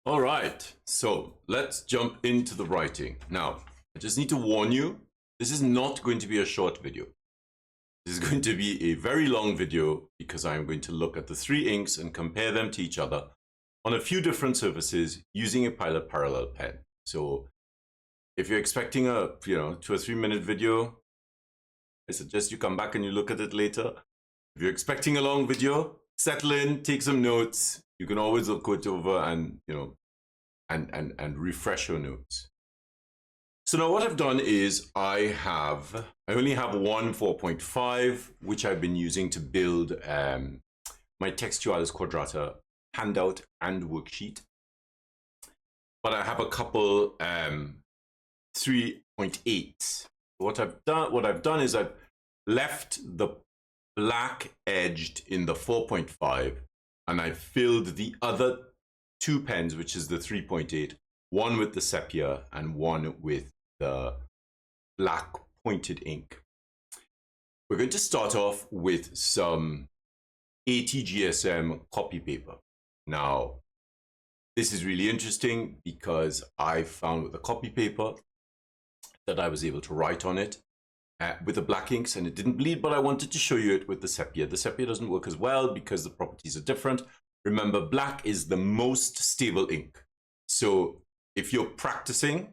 All right, so let's jump into the writing. Now, I just need to warn you, this is not going to be a short video. This is going to be a very long video because I'm going to look at the three inks and compare them to each other on a few different surfaces using a Pilot parallel pen. So if you're expecting a 2 or 3 minute video, I suggest you come back and you look at it later. If you're expecting a long video, settle in, take some notes. You can always look it over and and refresh your notes. So now what I've done is I only have one 4.5, which I've been using to build my textualis quadrata handout and worksheet. But I have a couple 3.8. What I've done is I've left the black edged in the 4.5 and I filled the other two pens, which is the 3.8, one with the sepia and one with the black pointed ink. We're going to start off with some ATGSM copy paper. Now, this is really interesting because I found with the copy paper that I was able to write on it with the black inks and it didn't bleed, but I wanted to show you it with the sepia. The sepia doesn't work as well because the properties are different. Remember, black is the most stable ink. So if you're practicing,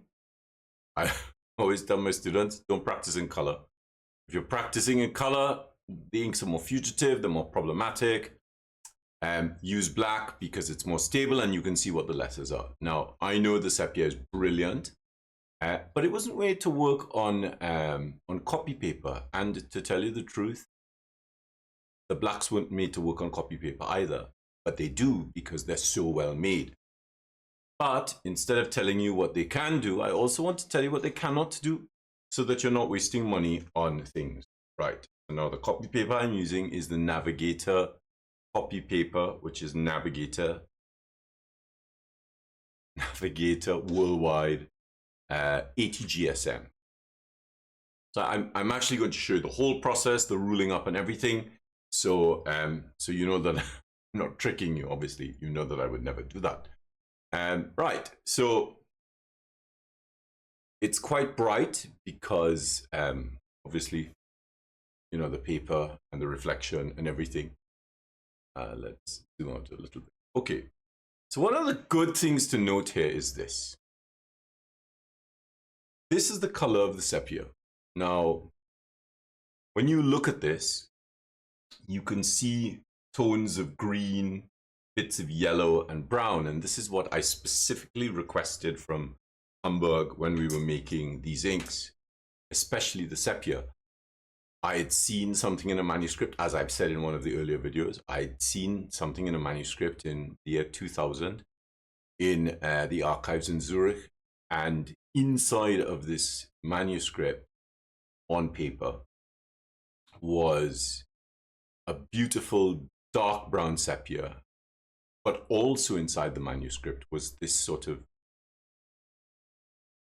I always tell my students, don't practice in color. If you're practicing in color, the inks are more fugitive, they're more problematic. Use black because it's more stable and you can see what the letters are. Now, I know the sepia is brilliant, but it wasn't made to work on copy paper. And to tell you the truth, the blacks weren't made to work on copy paper either, but they do because they're so well made. But instead of telling you what they can do, I also want to tell you what they cannot do so that you're not wasting money on things. Right. So now the copy paper I'm using is the Navigator copy paper, which is Navigator Worldwide ATGSM. So I'm actually going to show you the whole process, the ruling up and everything. So so you know that I'm not tricking you, obviously. You know that I would never do that. Right, so it's quite bright because obviously, you know, the paper and the reflection and everything. Let's zoom out a little bit. Okay, so one of the good things to note here is this. This is the color of the sepia. Now, when you look at this, you can see tones of green, bits of yellow and brown. And this is what I specifically requested from Hamburg when we were making these inks, especially the sepia. I had seen something in a manuscript, as I've said in one of the earlier videos, I'd seen something in a manuscript in the year 2000 in the archives in Zurich. And inside of this manuscript on paper was a beautiful dark brown sepia, but also inside the manuscript was this sort of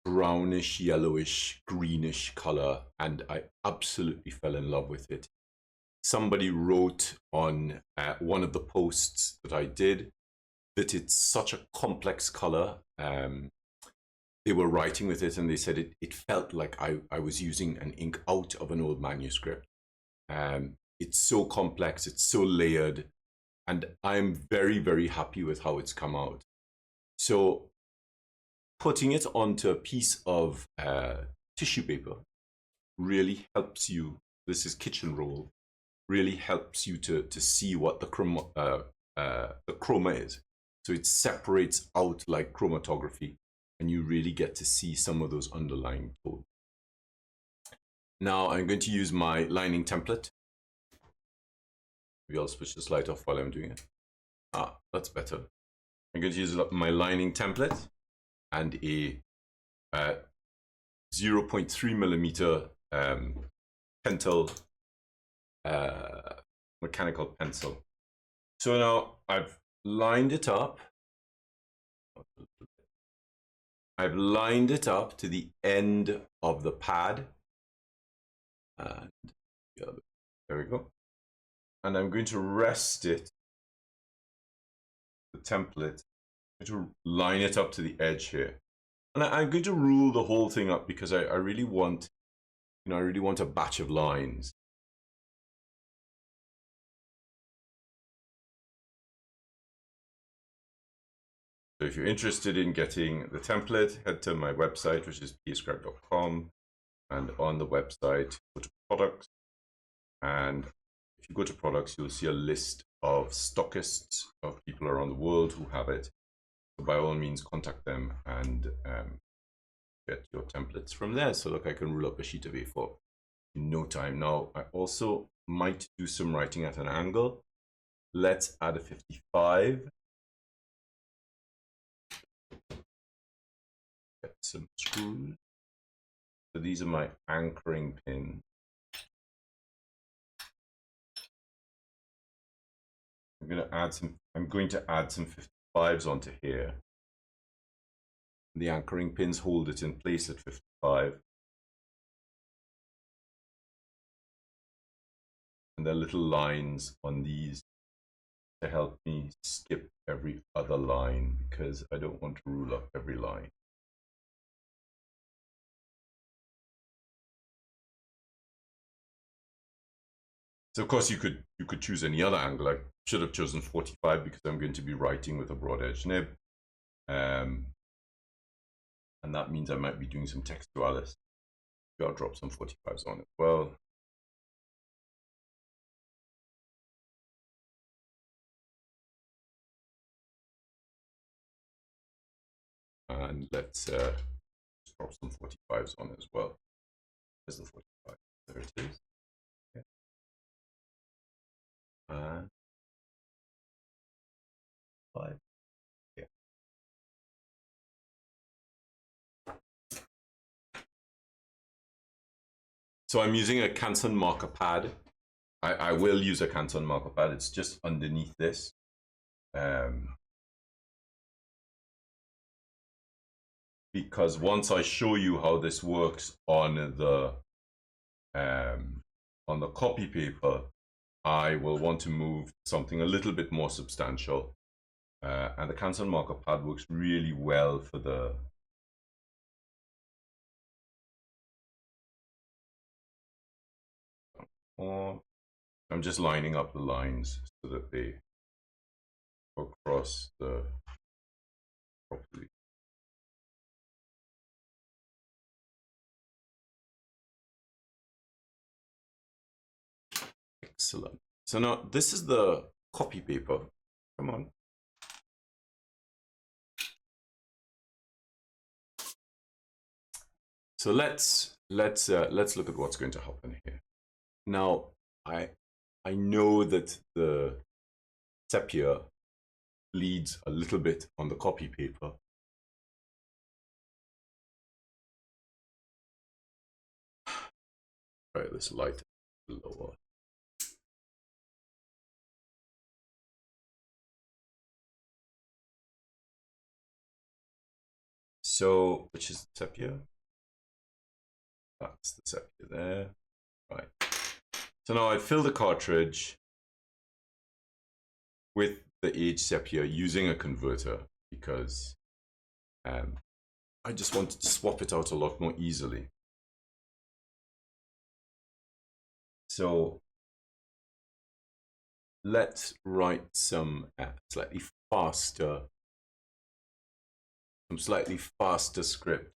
brownish, yellowish, greenish color, and I absolutely fell in love with it. Somebody wrote on one of the posts that I did that it's such a complex color. They were writing with it and they said it felt like I was using an ink out of an old manuscript. It's so complex, it's so layered, and I'm very, very happy with how it's come out. So putting it onto a piece of tissue paper really helps you. This is kitchen roll, really helps you to see what the chroma is. So it separates out like chromatography, and you really get to see some of those underlying tones. Now I'm going to use my lining template. Maybe I'll switch the slide off while I'm doing it. Ah, that's better. I'm going to use my lining template and a 0.3 millimeter Pentel mechanical pencil. So now I've lined it up. I've lined it up to the end of the pad. And there we go. And I'm going to rest it, the template, to line it up to the edge here. And I'm going to rule the whole thing up because I really want, I really want a batch of lines. So if you're interested in getting the template, head to my website, which is PAScribe.com. And on the website, go to products. And if you go to products, you'll see a list of stockists of people around the world who have it. So by all means, contact them and get your templates from there. So look, I can rule up a sheet of A4 in no time. Now, I also might do some writing at an angle. Let's add a 55. Get some screws. So these are my anchoring pins. I'm going to add some 55s onto here. The anchoring pins hold it in place at 55. And there are little lines on these to help me skip every other line because I don't want to rule up every line. So of course you could choose any other angle. I should have chosen 45 because I'm going to be writing with a broad edge nib. And that means I might be doing some textualis. I'll drop some 45s on as well. And let's drop some 45s on as well. There's the 45. There it is. Okay. And 5. Yeah. So I'm using a Canson Marker Pad. I will use a Canson Marker Pad. It's just underneath this. Because once I show you how this works on the copy paper, I will want to move something a little bit more substantial. And the Canson Marker Pad works really well for the I'm just lining up the lines so that they go across the properly. Excellent. So now this is the copy paper. Come on. So let's look at what's going to happen here. Now I know that the Sepia bleeds a little bit on the copy paper. Try this light lower. So, which is the Sepia? That's the Sepia there. Right. So now I fill the cartridge with the aged Sepia using a converter because I just wanted to swap it out a lot more easily. So let's write some slightly faster script.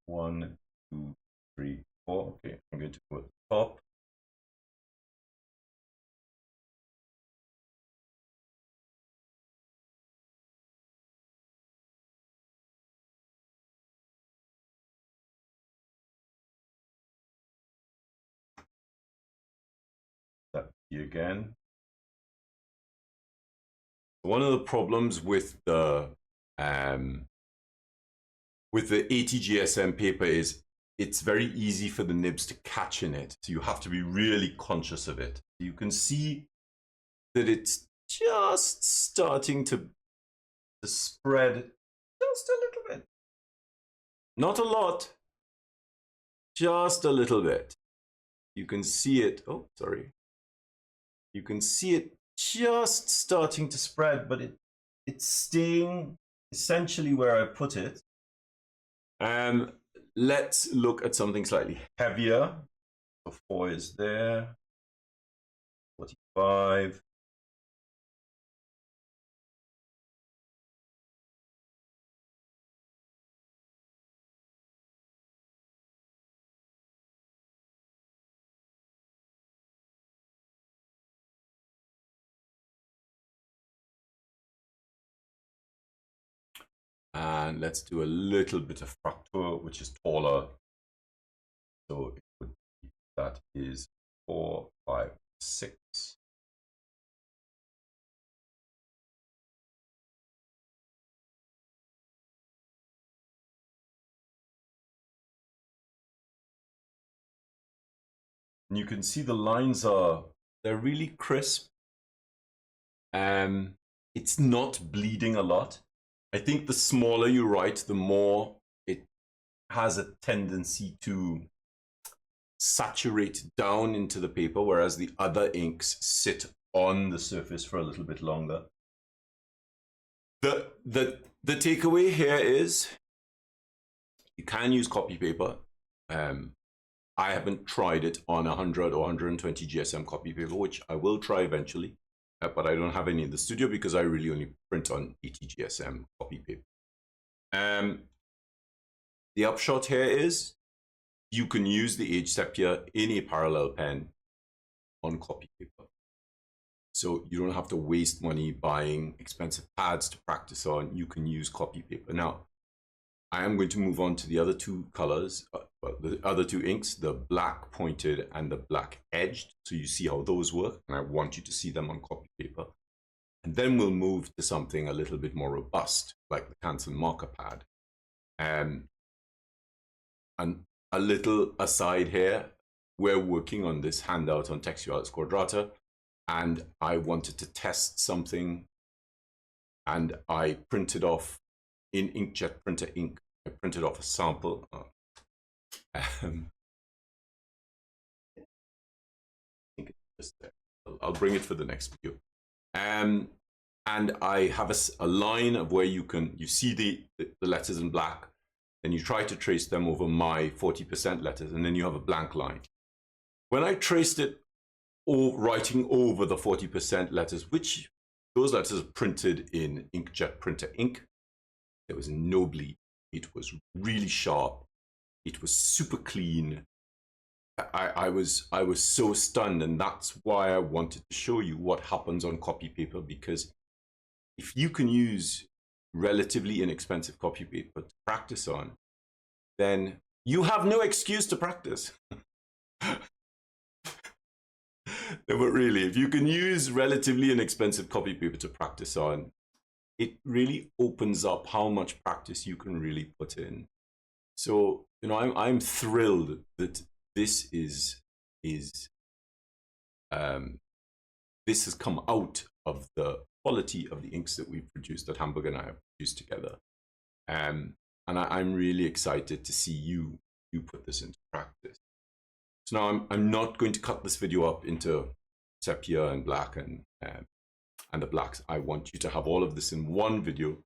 One, 2, 3, 4. Okay, I'm going to go at the top. That again. One of the problems with the ATGSM paper is it's very easy for the nibs to catch in it. So you have to be really conscious of it. You can see that it's just starting to to spread just a little bit. Not a lot, just a little bit. You can see it. Oh, sorry. You can see it just starting to spread, but it's staying essentially where I put it. Let's look at something slightly heavier. So 4 is there. 45. And let's do a little bit of fraktur, which is taller. So it would be, that is 4, 5, 6. And you can see the lines they're really crisp. It's not bleeding a lot. I think the smaller you write, the more it has a tendency to saturate down into the paper, whereas the other inks sit on the surface for a little bit longer. The takeaway here is you can use copy paper. I haven't tried it on 100 or 120 GSM copy paper, which I will try eventually, but I don't have any in the studio because I really only print on 80 GSM copy paper. The upshot here is you can use the Age Sepia in a parallel pen on copy paper. So you don't have to waste money buying expensive pads to practice on. You can use copy paper. Now, I am going to move on to the other two colors, the other two inks, the black pointed and the black edged. So you see how those work, and I want you to see them on copy paper. And then we'll move to something a little bit more robust, like the Canson Marker Pad. And a little aside here, we're working on this handout on textualis quadrata, and I wanted to test something, and I printed off in inkjet printer ink. I printed off a sample. I think it's just there. I'll bring it for the next video. And I have a line of where you see the letters in black, and you try to trace them over my 40% letters, and then you have a blank line. When I traced it, writing over the 40% letters, which those letters are printed in inkjet printer ink, there was no bleed. It was really sharp. It was super clean. I was so stunned, and that's why I wanted to show you what happens on copy paper, because if you can use relatively inexpensive copy paper to practice on, then you have no excuse to practice. No, but really, if you can use relatively inexpensive copy paper to practice on, it really opens up how much practice you can really put in. So, you know, I'm thrilled that this this has come out of the quality of the inks that we've produced, that Hamburg and I have produced together. And I'm really excited to see you put this into practice. So now I'm not going to cut this video up into sepia and black and the blacks. I want you to have all of this in one video,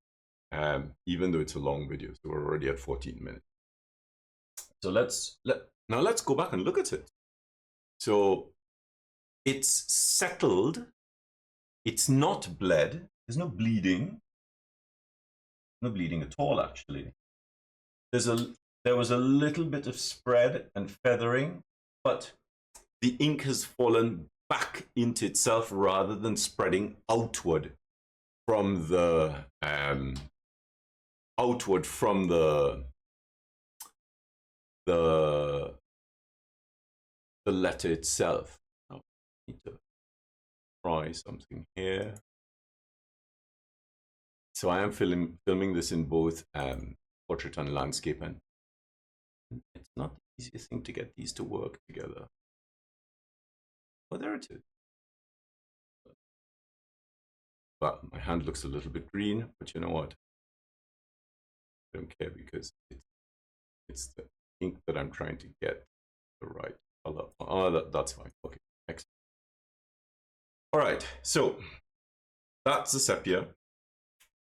even though it's a long video. So we're already at 14 minutes. So let's go back and look at it. So it's settled. It's not bled. There's no bleeding. No bleeding at all, actually. There was a little bit of spread and feathering, but the ink has fallen back into itself rather than spreading outward from the letter itself. I need to try something here. So I am filming this in both portrait and landscape, and it's not the easiest thing to get these to work together. Oh, there it is. Well, my hand looks a little bit green, but you know what? I don't care because it's the ink that I'm trying to get the right color. Oh, that's fine. Okay, excellent. All right, so that's the sepia.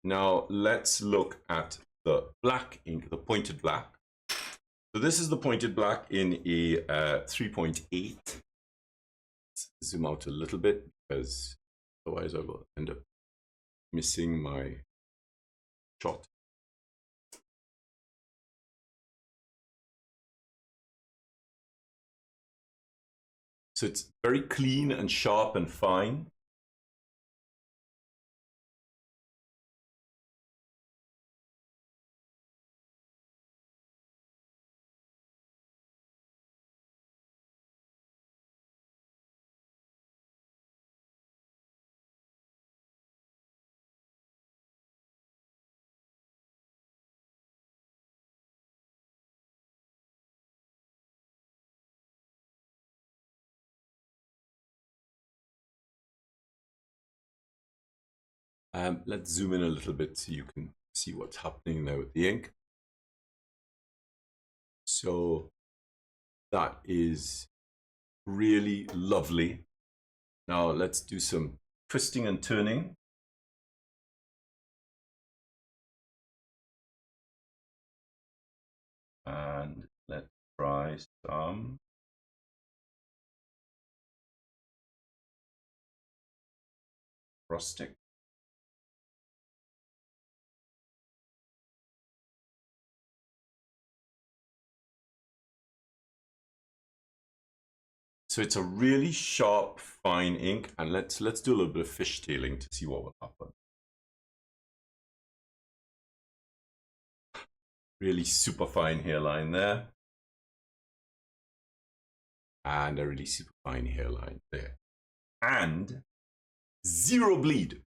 Now let's look at the black ink, the pointed black. So this is the pointed black in a 3.8. Let's zoom out a little bit because otherwise I will end up missing my shot. So it's very clean and sharp and fine. Let's zoom in a little bit so you can see what's happening there with the ink. So that is really lovely. Now let's do some twisting and turning. And let's try some rustic. So it's a really sharp, fine ink, and let's do a little bit of fishtailing to see what will happen. Really super fine hairline there. And a really super fine hairline there. And zero bleed.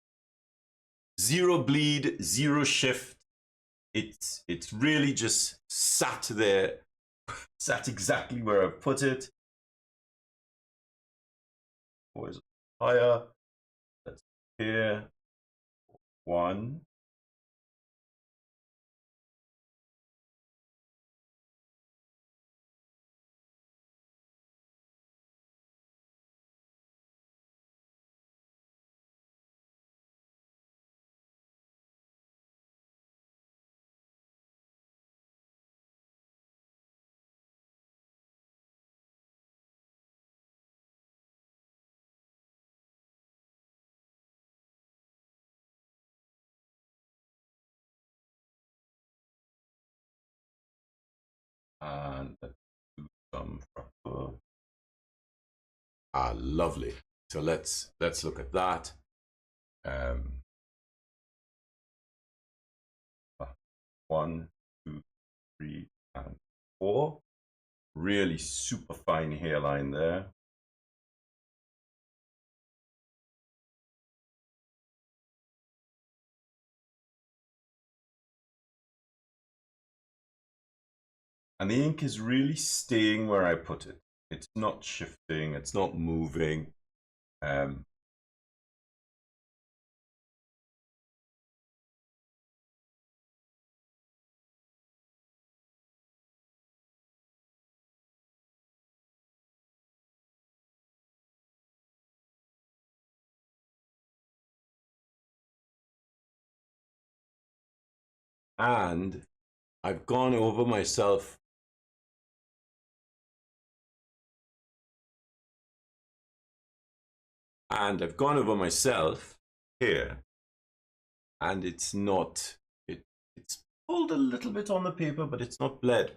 Zero bleed, zero shift. It's really just sat there, sat exactly where I put it. Always higher. That's here. 1. And let's do some fractal. Ah, lovely. So let's look at that. 1, 2, 3, and 4. Really super fine hairline there. And the ink is really staying where I put it. It's not shifting, it's not moving. And I've gone over myself. And I've gone over myself here. And it's not, it's pulled a little bit on the paper, but it's not bled.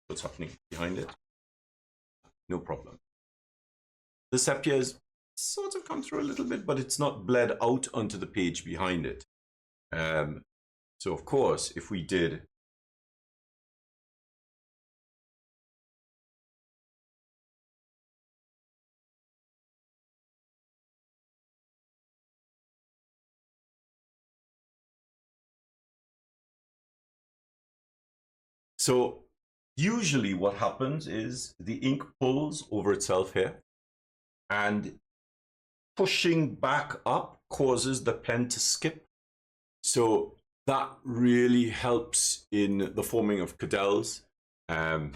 What's happening behind it? No problem. The sepia has sort of come through a little bit, but it's not bled out onto the page behind it. So of course, if we did so usually what happens is the ink pulls over itself here and pushing back up causes the pen to skip. So that really helps in the forming of cadels. I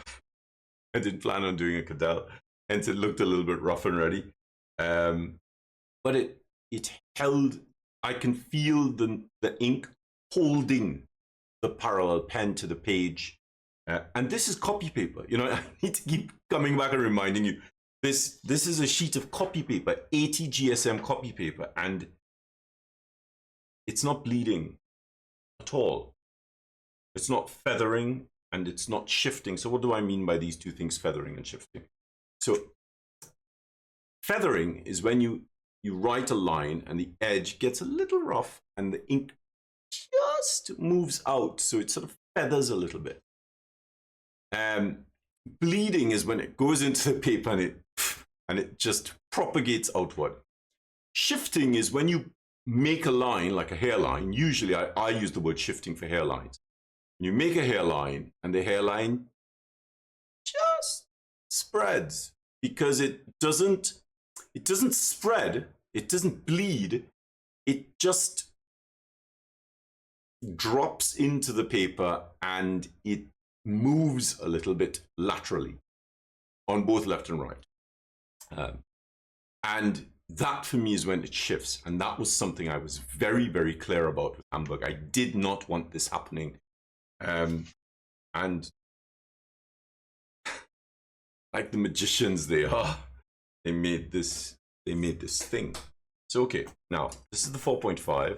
didn't plan on doing a cadel, hence it looked a little bit rough and ready. But it held, I can feel the ink holding the parallel pen to the page. And this is copy paper. You know, I need to keep coming back and reminding you, this is a sheet of copy paper, 80 GSM copy paper, and it's not bleeding at all. It's not feathering and it's not shifting. So what do I mean by these two things, feathering and shifting? So feathering is when you write a line and the edge gets a little rough and the ink just moves out, so it sort of feathers a little bit. Bleeding is when it goes into the paper and it just propagates outward. Shifting is when you make a line, like a hairline. Usually I use the word shifting for hairlines. You make a hairline and the hairline just spreads, because it doesn't spread, it doesn't bleed, it just drops into the paper and it moves a little bit laterally on both left and right. And that for me is when it shifts. And that was something I was very, very clear about with Hamburg. I did not want this happening. And like the magicians they are, they made this thing. So okay, now this is the 4.5.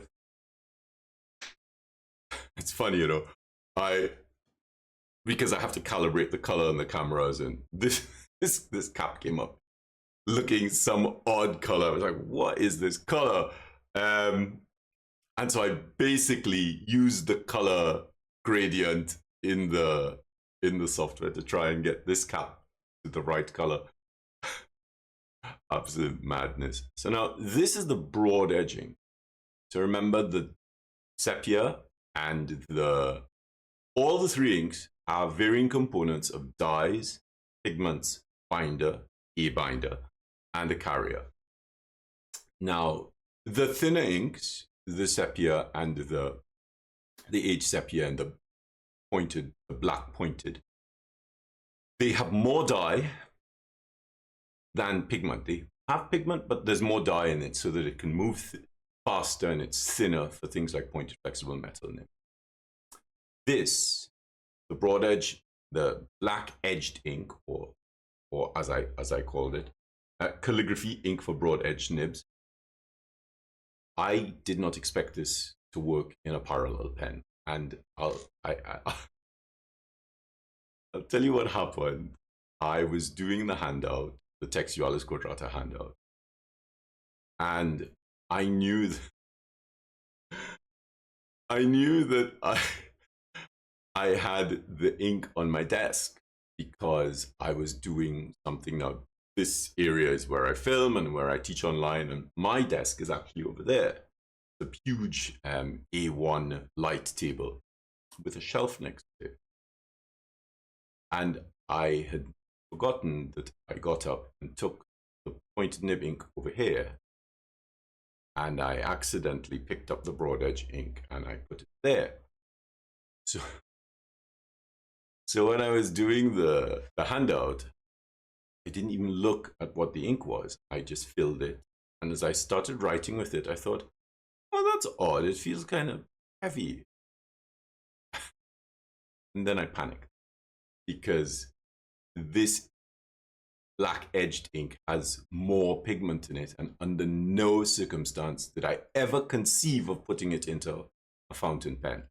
It's funny, you know, because I have to calibrate the color on the cameras, and this cap came up looking some odd color. I was like, what is this color? And so I basically used the color gradient in the software to try and get this cap to the right color. Absolute madness. So now this is the broad edging. So remember, the sepia and all the three inks have varying components of dyes, pigments, binder, a binder, and a carrier. Now, the thinner inks, the sepia and the H sepia and the black pointed, they have more dye than pigment. They have pigment, but there's more dye in it so that it can move faster, and it's thinner for things like pointed flexible metal. This, the broad edge, the black edged ink, or as I called it, calligraphy ink for broad edged nibs. I did not expect this to work in a parallel pen, and I'll tell you what happened. I was doing the handout, the textualis quadrata handout, and I knew that I had the ink on my desk because I was doing something. Now, this area is where I film and where I teach online, and my desk is actually over there. The huge A1 light table with a shelf next to it. And I had forgotten that I got up and took the pointed nib ink over here, and I accidentally picked up the broad edge ink and I put it there. So when I was doing the handout, I didn't even look at what the ink was. I just filled it. And as I started writing with it, I thought, oh, that's odd. It feels kind of heavy. And then I panicked, because this black edged ink has more pigment in it, and under no circumstance did I ever conceive of putting it into a fountain pen.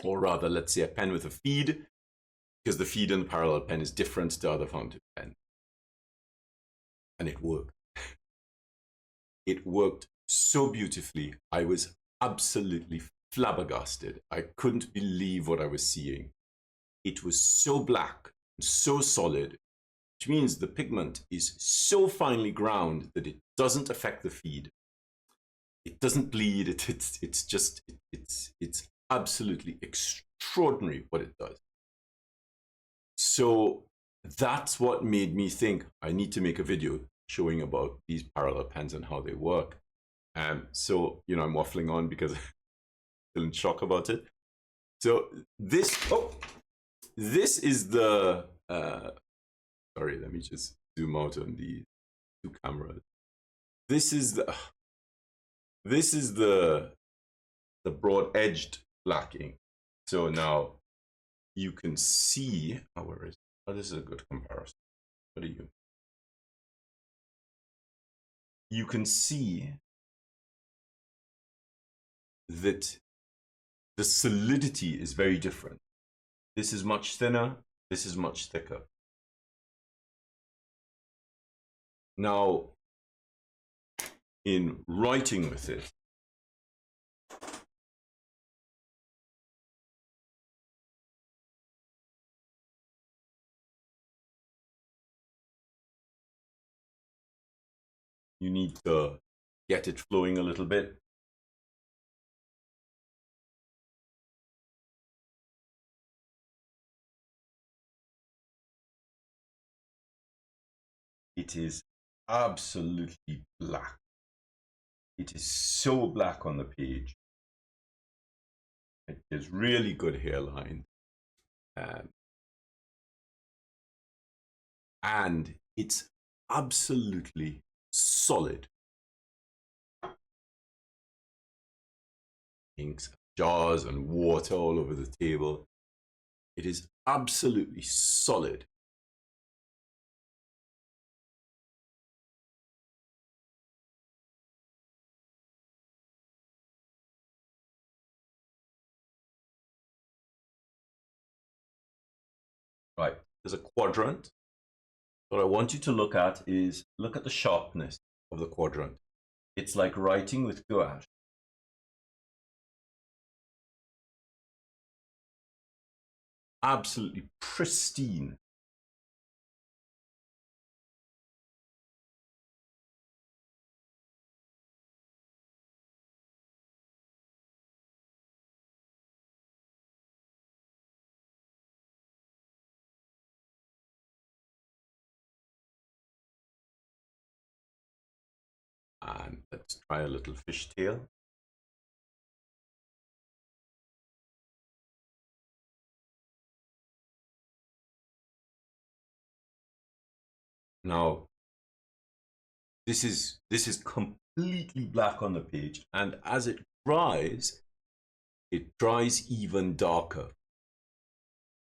Or rather, let's say a pen with a feed, because the feed in the parallel pen is different to other fountain pens. And it worked. It worked so beautifully. I was absolutely flabbergasted. I couldn't believe what I was seeing. It was so black, so solid, which means the pigment is so finely ground that it doesn't affect the feed. It doesn't bleed. It's absolutely extraordinary what it does. So that's what made me think I need to make a video showing about these parallel pens and how they work. So, you know, I'm waffling on because I'm still in shock about it. So this is the, sorry, let me just zoom out on the two cameras. This is the broad edged black ink. So now you can see, where is it? Oh, this is a good comparison. What are you? You can see that the solidity is very different. This is much thinner, this is much thicker. Now, in writing with it, you need to get it flowing a little bit. It is absolutely black. It is so black on the page. It is really good hairline. And it's absolutely solid. Inks, jars, and water all over the table. It is absolutely solid. Right, there's a quadrant. What I want you to look at is, look at the sharpness of the quadrant. It's like writing with gouache. Absolutely pristine. And let's try a little fishtail. Now, this is completely black on the page, and as it dries even darker.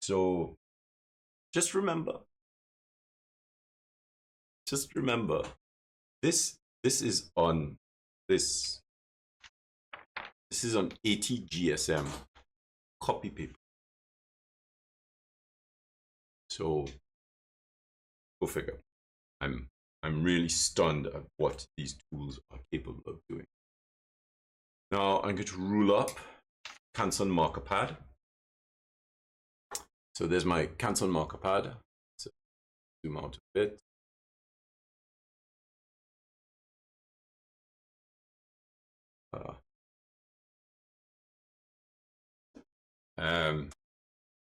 So just remember, this is on this is on 80 GSM copy paper. So go figure. I'm really stunned at what these tools are capable of doing. Now I'm going to rule up Canson Marker Pad. So there's my Canson Marker Pad. So zoom out a bit.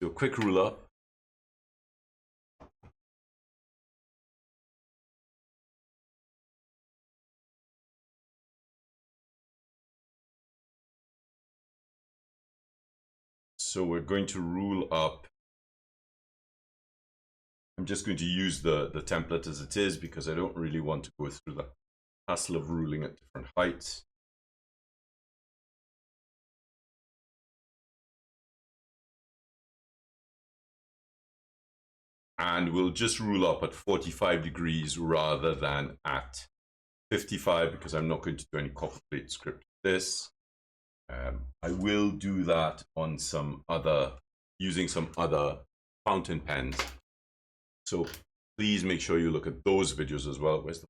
Do a quick rule up. So we're going to rule up. I'm just going to use the template as it is because I don't really want to go through the hassle of ruling at different heights. And we'll just rule up at 45 degrees rather than at 55 because I'm not going to do any copper plate script with this. I will do that on using some other fountain pens. So please make sure you look at those videos as well. Where's the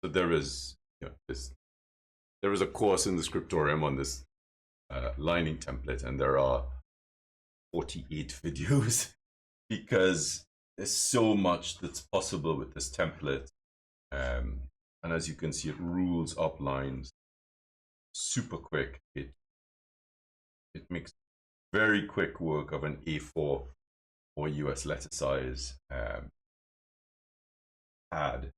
so there is, there is a course in the scriptorium on this lining template, and there are 48 videos because there's so much that's possible with this template. And as you can see, it rules up lines super quick. It it makes very quick work of an A4 or US letter size pad.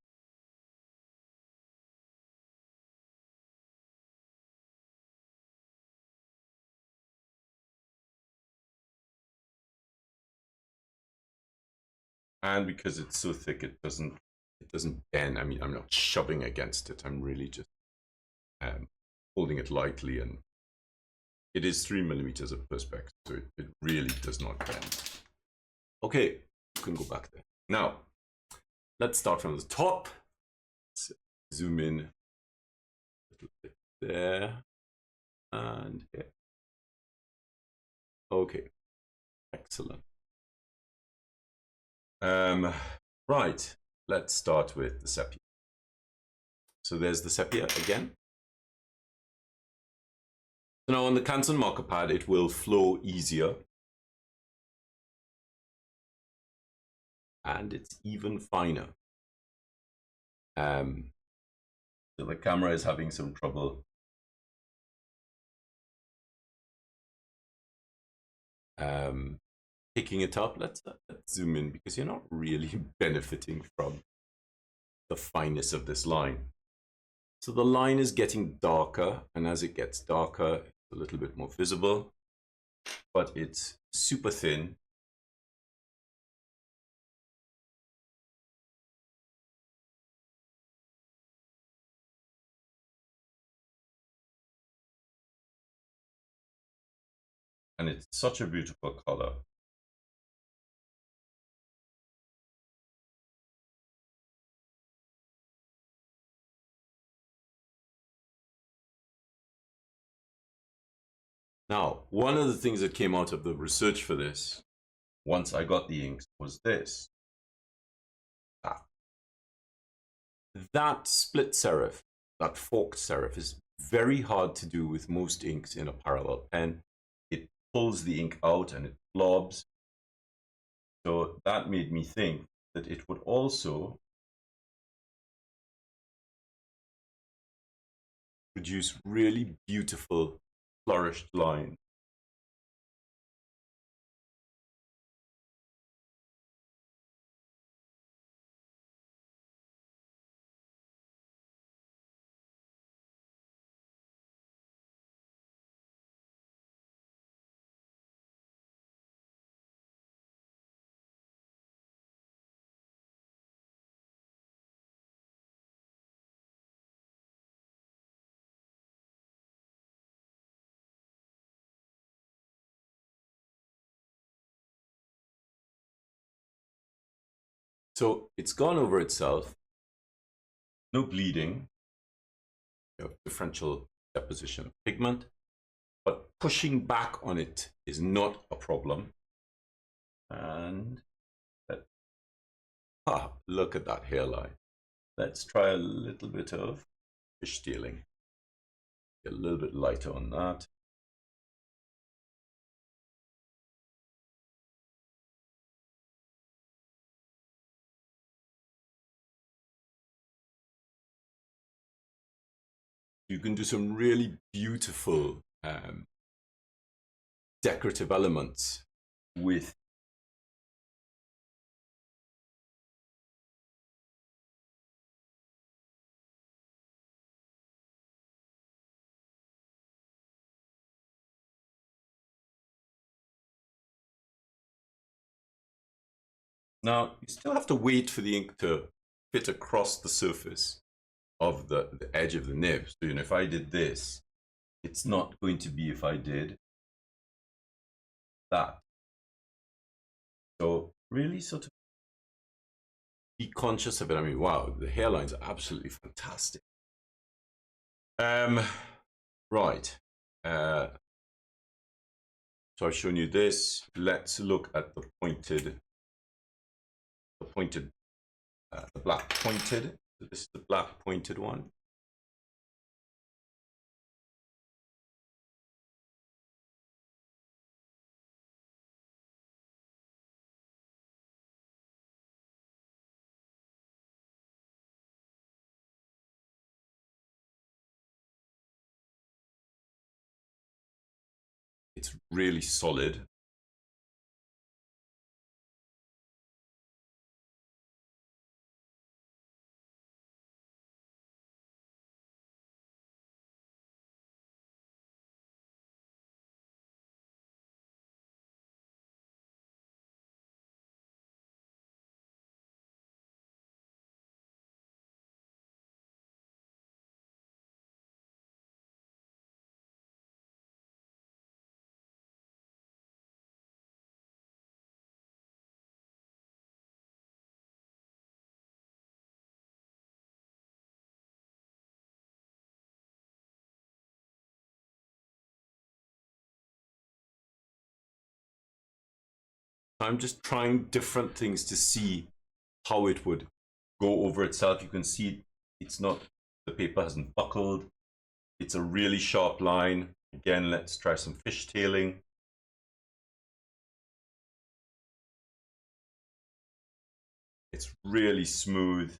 And because it's so thick, it doesn't bend. I mean, I'm not shoving against it. I'm really just holding it lightly, and it is 3mm of perspex, so it really does not bend. Okay, you can go back there. Now, let's start from the top. Let's zoom in a little bit there and here. Okay, excellent. Right, let's start with the sepia. So there's the sepia again. So now on the Canson Marker Pad, it will flow easier. And it's even finer. So the camera is having some trouble picking it up. Let's zoom in because you're not really benefiting from the fineness of this line. So the line is getting darker, and as it gets darker, it's a little bit more visible, but it's super thin. And it's such a beautiful color. Now, one of the things that came out of the research for this, once I got the inks, was this. That split serif, that forked serif, is very hard to do with most inks in a parallel pen. It pulls the ink out and it blobs. So that made me think that it would also produce really beautiful flourished lines. So it's gone over itself, no bleeding, differential deposition of pigment, but pushing back on it is not a problem. And look at that hairline. Let's try a little bit of fish stealing. Get a little bit lighter on that. You can do some really beautiful decorative elements with now you still have to wait for the ink to fit across the surface of the edge of the nib. So you know, if I did this, it's not going to be if I did that. So really sort of be conscious of it. I mean, wow, the hairlines are absolutely fantastic. Right. So I've shown you this. Let's look at the black pointed. So this is the black pointed one. It's really solid. I'm just trying different things to see how it would go over itself. You can see it's not, the paper hasn't buckled. It's a really sharp line. Again, let's try some fishtailing. It's really smooth.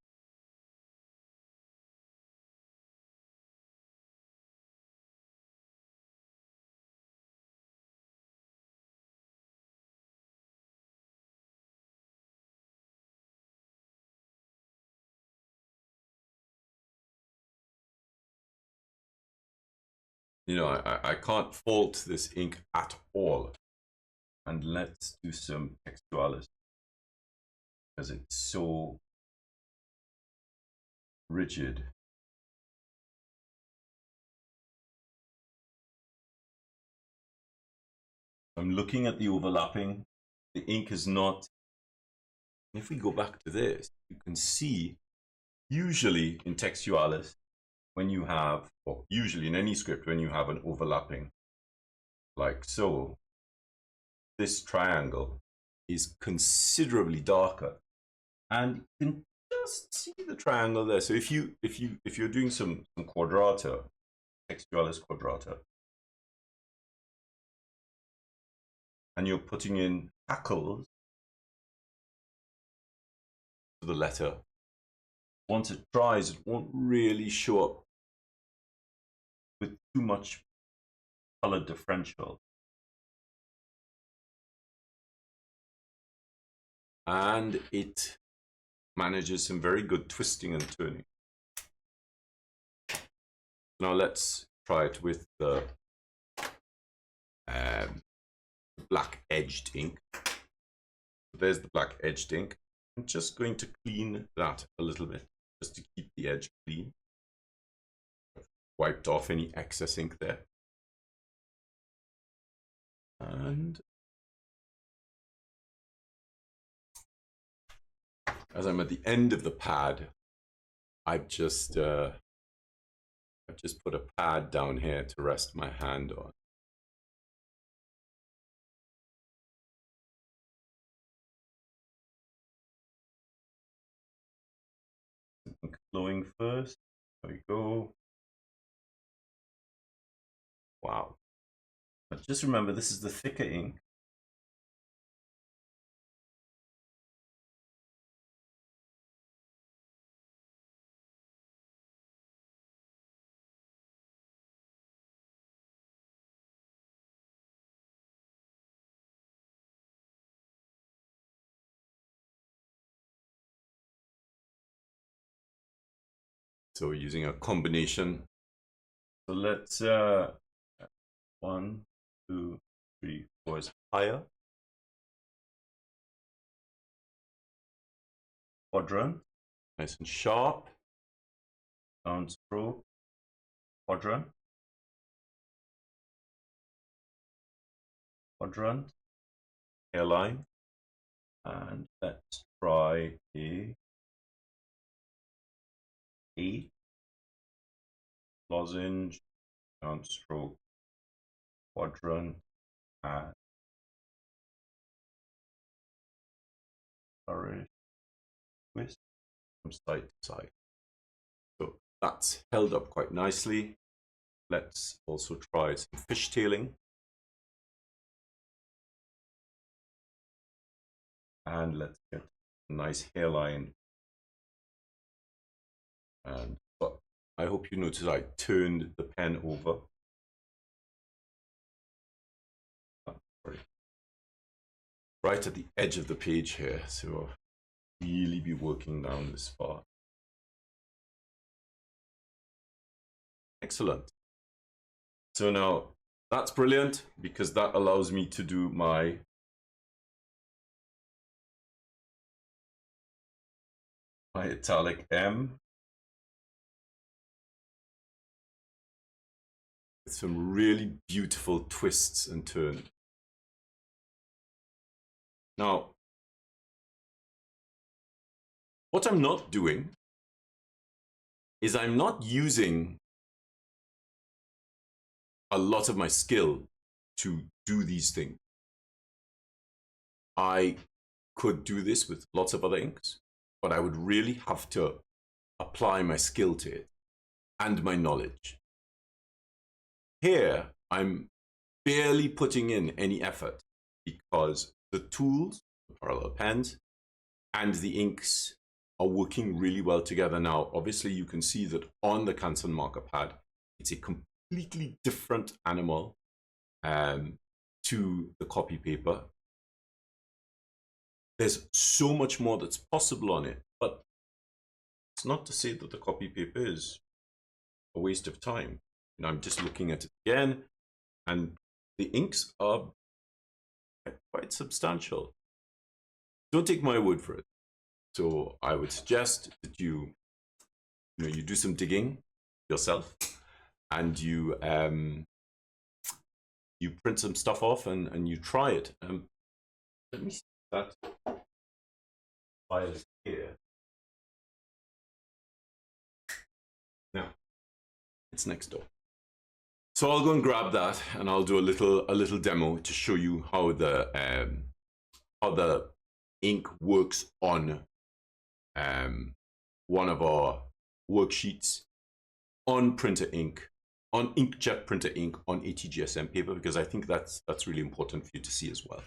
You know, I can't fault this ink at all. And let's do some textualis because it's so rigid. I'm looking at the overlapping. The ink is not. If we go back to this, you can see usually in textualis, when you have, or usually in any script, when you have an overlapping like so, this triangle is considerably darker, and you can just see the triangle there. So if you're doing some quadrata, textualis quadrata, and you're putting in hackles to the letter, once it dries, it won't really show up with too much color differential. And it manages some very good twisting and turning. Now let's try it with the black edged ink. There's the black edged ink. I'm just going to clean that a little bit, just to keep the edge clean. I've wiped off any excess ink there. And as I'm at the end of the pad, I've just put a pad down here to rest my hand on. Ink flowing first. There we go. Wow. But just remember, this is the thicker ink. So we're using a combination. So let's 1, 2, 3, 4 is higher. Quadrant, nice and sharp. Downstroke, quadrant, quadrant, hairline, and let's try a 8 lozenge, downstroke, quadrant, and flourish, twist from side to side. So that's held up quite nicely. Let's also try some fishtailing. And let's get a nice hairline. And but I hope you notice I turned the pen over. right at the edge of the page here, so I'll really be working down this far. Excellent. So now that's brilliant because that allows me to do my italic M with some really beautiful twists and turns. Now, what I'm not doing is I'm not using a lot of my skill to do these things. I could do this with lots of other inks, but I would really have to apply my skill to it and my knowledge. Here, I'm barely putting in any effort because the tools, the parallel pens, and the inks are working really well together. Now, obviously, you can see that on the Canson Marker Pad, it's a completely different animal to the copy paper. There's so much more that's possible on it, but it's not to say that the copy paper is a waste of time. You know, I'm just looking at it again, and the inks are quite substantial. Don't take my word for it. So I would suggest that you do some digging yourself, and you print some stuff off and you try it. Let me see that file here. Now it's next door. So I'll go and grab that, and I'll do a little demo to show you how the ink works on one of our worksheets on printer ink, on inkjet printer ink on ATGSM paper, because I think that's really important for you to see as well.